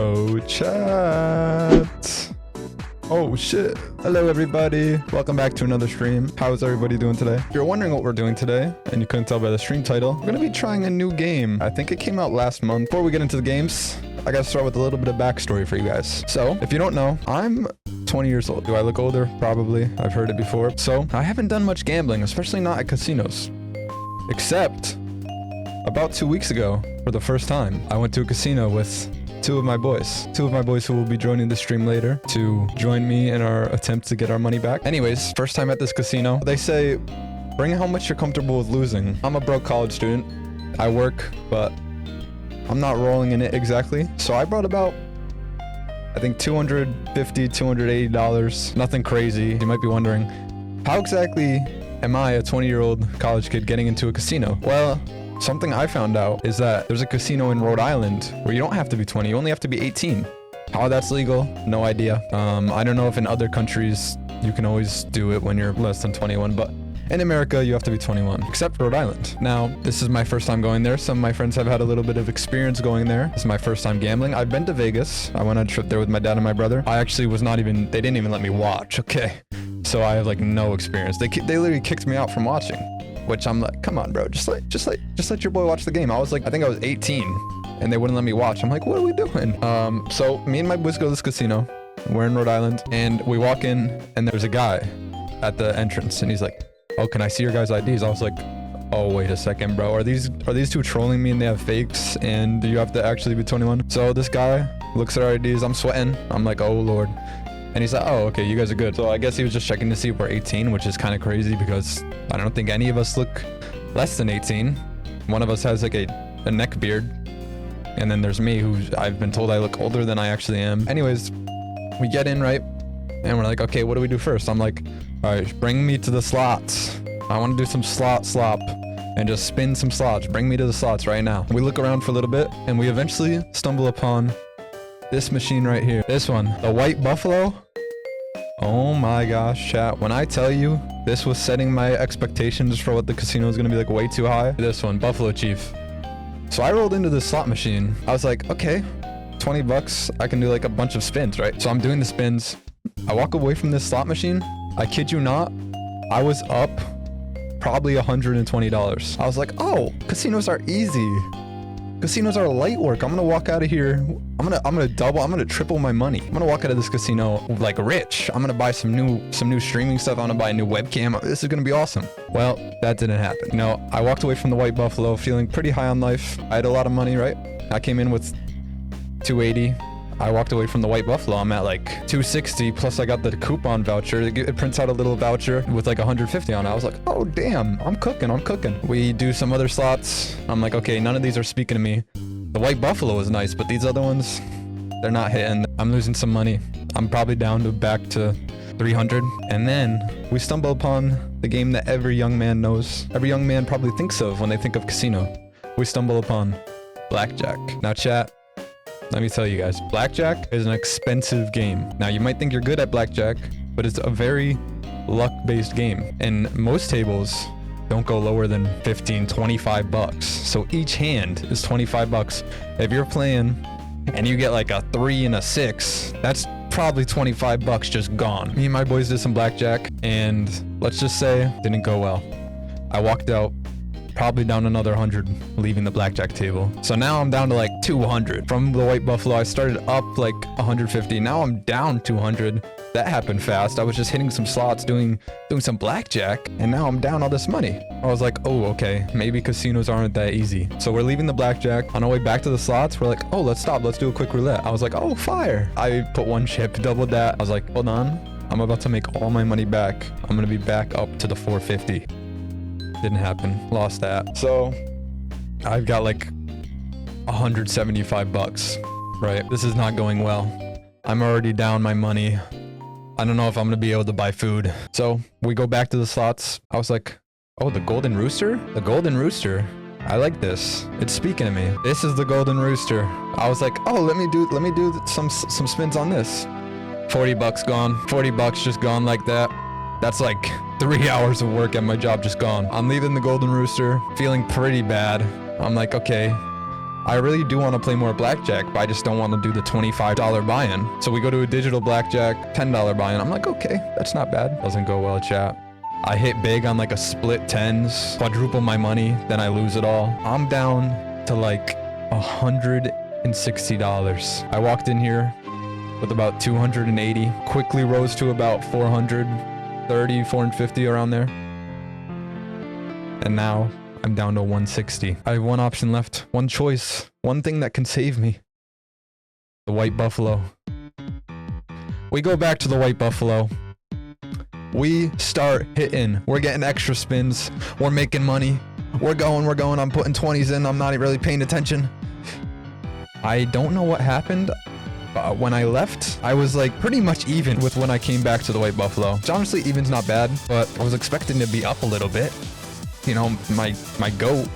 Oh, chat. Oh, shit. Hello, everybody. Welcome back to another stream. How's everybody doing today? If you're wondering what we're doing today, and you couldn't tell by the stream title, we're going to be trying a new game. I think it came out last month. Before we get into the games, I got to start with a little bit of backstory for you guys. So, if you don't know, I'm 20 years old. Do I look older? Probably. I've heard it before. So, I haven't done much gambling, especially not at casinos. Except, about 2 weeks ago, for the first time, I went to a casino with two of my boys who will be joining the stream later to join me in our attempt to get our money back. Anyways, first time at this casino. They say, bring how much you're comfortable with losing. I'm a broke college student. I work, but I'm not rolling in it exactly. So I brought about, I think $250, $280. Nothing crazy. You might be wondering, how exactly am I, a 20-year-old college kid, getting into a casino? Well, something I found out is that there's a casino in Rhode Island where you don't have to be 20, you only have to be 18. How that's legal, no idea. I don't know if in other countries you can always do it when you're less than 21, but in America you have to be 21, except Rhode Island. Now, this is my first time going there. Some of my friends have had a little bit of experience going there. This is my first time gambling. I've been to Vegas. I went on a trip there with my dad and my brother. I actually was not even, they didn't even let me watch, okay? So I have like no experience. They literally kicked me out from watching. Which I'm like, come on, bro, just let your boy watch the game. I was like, I think I was 18 and they wouldn't let me watch. I'm like, what are we doing? So me and my boys go to this casino. We're in Rhode Island and we walk in and there's a guy at the entrance and he's like, oh, can I see your guys' IDs? I was like, oh, wait a second, bro. Are these two trolling me and they have fakes and you have to actually be 21? So this guy looks at our IDs. I'm sweating. I'm like, oh, Lord. And he's like, oh, okay, you guys are good. So I guess he was just checking to see if we're 18, which is kind of crazy because I don't think any of us look less than 18. One of us has like a neck beard. And then there's me, who I've been told I look older than I actually am. Anyways, we get in, right? And we're like, okay, what do we do first? I'm like, all right, bring me to the slots. I want to do some slop and just spin some slots. Bring me to the slots right now. We look around for a little bit and we eventually stumble upon this machine right here. This one, the White Buffalo. Oh my gosh, chat. When I tell you this was setting my expectations for what the casino is going to be like way too high. This one, Buffalo Chief. So I rolled into the slot machine. I was like, okay, 20 bucks. I can do like a bunch of spins, right? So I'm doing the spins. I walk away from this slot machine. I kid you not, I was up probably $120. I was like, oh, casinos are easy. Casinos are light work. I'm gonna walk out of here. I'm gonna triple my money. I'm gonna walk out of this casino like rich. I'm gonna buy some new streaming stuff. I'm gonna buy a new webcam. This is gonna be awesome. Well, that didn't happen. No, I walked away from the White Buffalo feeling pretty high on life. I had a lot of money, right? I came in with 280. I walked away from the White Buffalo. I'm at like 260, plus I got the coupon voucher. It prints out a little voucher with like 150 on it. I was like, oh damn, I'm cooking. We do some other slots. I'm like, okay, none of these are speaking to me. The White Buffalo is nice, but these other ones, they're not hitting. I'm losing some money. I'm probably down to back to 300. And then we stumble upon the game that every young man knows. Every young man probably thinks of when they think of casino. We stumble upon blackjack. Now chat, let me tell you guys, blackjack is an expensive game. Now you might think you're good at blackjack, but it's a very luck-based game. And most tables don't go lower than 15, 25 bucks. So each hand is 25 bucks. If you're playing and you get like a 3 and a 6, that's probably 25 bucks just gone. Me and my boys did some blackjack and let's just say didn't go well. I walked out probably down another 100 leaving the blackjack table. So now I'm down to like 200. From the White Buffalo, I started up like 150. Now I'm down 200. That happened fast. I was just hitting some slots, doing some blackjack, and now I'm down all this money. I was like, oh, okay, maybe casinos aren't that easy. So we're leaving the blackjack. On our way back to the slots, we're like, oh, let's stop. Let's do a quick roulette. I was like, oh, fire. I put one chip, doubled that. I was like, hold on. I'm about to make all my money back. I'm going to be back up to the 450. Didn't happen. Lost that. So I've got like 175 bucks, right? This is not going well. I'm already down my money. I don't know if I'm going to be able to buy food. So we go back to the slots. I was like, oh, the Golden Rooster? The Golden Rooster. I like this. It's speaking to me. This is the Golden Rooster. I was like, oh, let me do some spins on this. 40 bucks gone. 40 bucks just gone like that. That's like 3 hours of work at my job just gone. I'm leaving the Golden Rooster, feeling pretty bad. I'm like, okay, I really do want to play more blackjack, but I just don't want to do the $25 buy-in. So we go to a digital blackjack, $10 buy-in. I'm like, okay, that's not bad. Doesn't go well, chat. I hit big on like a split tens, quadruple my money, then I lose it all. I'm down to like $160. I walked in here with about 280, quickly rose to about 430, 450 around there. And now I'm down to 160. I have one option left, one choice, one thing that can save me. The White Buffalo. We go back to the White Buffalo. We start hitting. We're getting extra spins. We're making money. We're going. I'm putting 20s in. I'm not really paying attention. I don't know what happened. When I left, I was like pretty much even with when I came back to the White Buffalo. Which honestly, even's not bad, but I was expecting to be up a little bit. You know, my goat,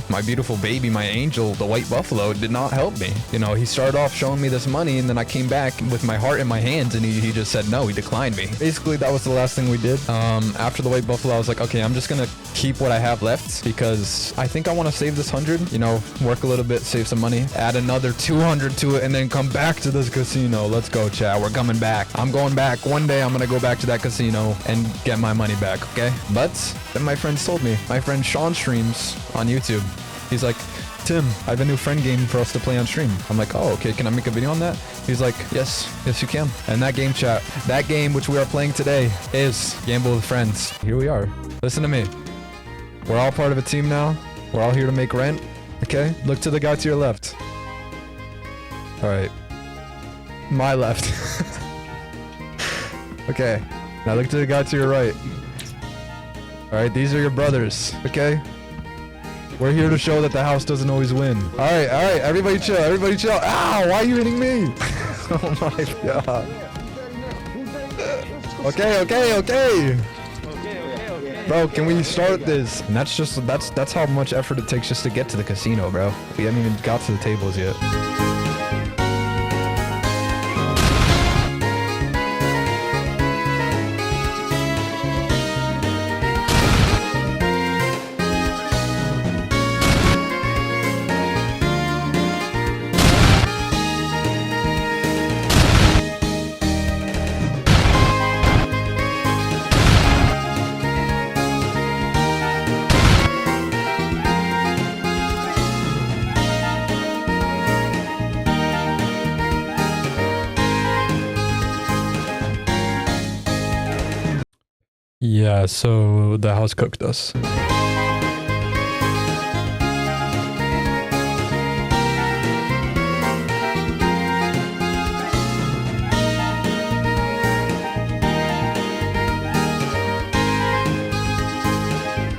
my beautiful baby, my angel, the White Buffalo did not help me. You know, he started off showing me this money, and then I came back with my heart in my hands, and he just said no, he declined me. Basically, that was the last thing we did. After the White Buffalo, I was like, okay, I'm just gonna keep what I have left because I think I want to save this 100, you know, work a little bit, save some money, add another 200 to it, and then come back to this casino. Let's go, chat. We're coming back. I'm going back. One day I'm gonna go back to that casino and get my money back, okay? But then my friends told me, my friend Sean streams on YouTube. He's like, Tim, I have a new friend game for us to play on stream. I'm like, oh, okay, can I make a video on that? He's like, yes, you can. And that game, chat, that game which we are playing today is Gamble with Friends. Here we are. Listen to me. We're all part of a team now. We're all here to make rent, okay? Look to the guy to your left. All right. My left. Okay. Now look to the guy to your right. All right, these are your brothers, okay? We're here to show that the house doesn't always win. All right, everybody chill, Ow, why are you hitting me? Oh my god. Okay. Bro, can we start this? And that's how much effort it takes just to get to the casino, bro. We haven't even got to the tables yet. Yeah, so the house cooked us.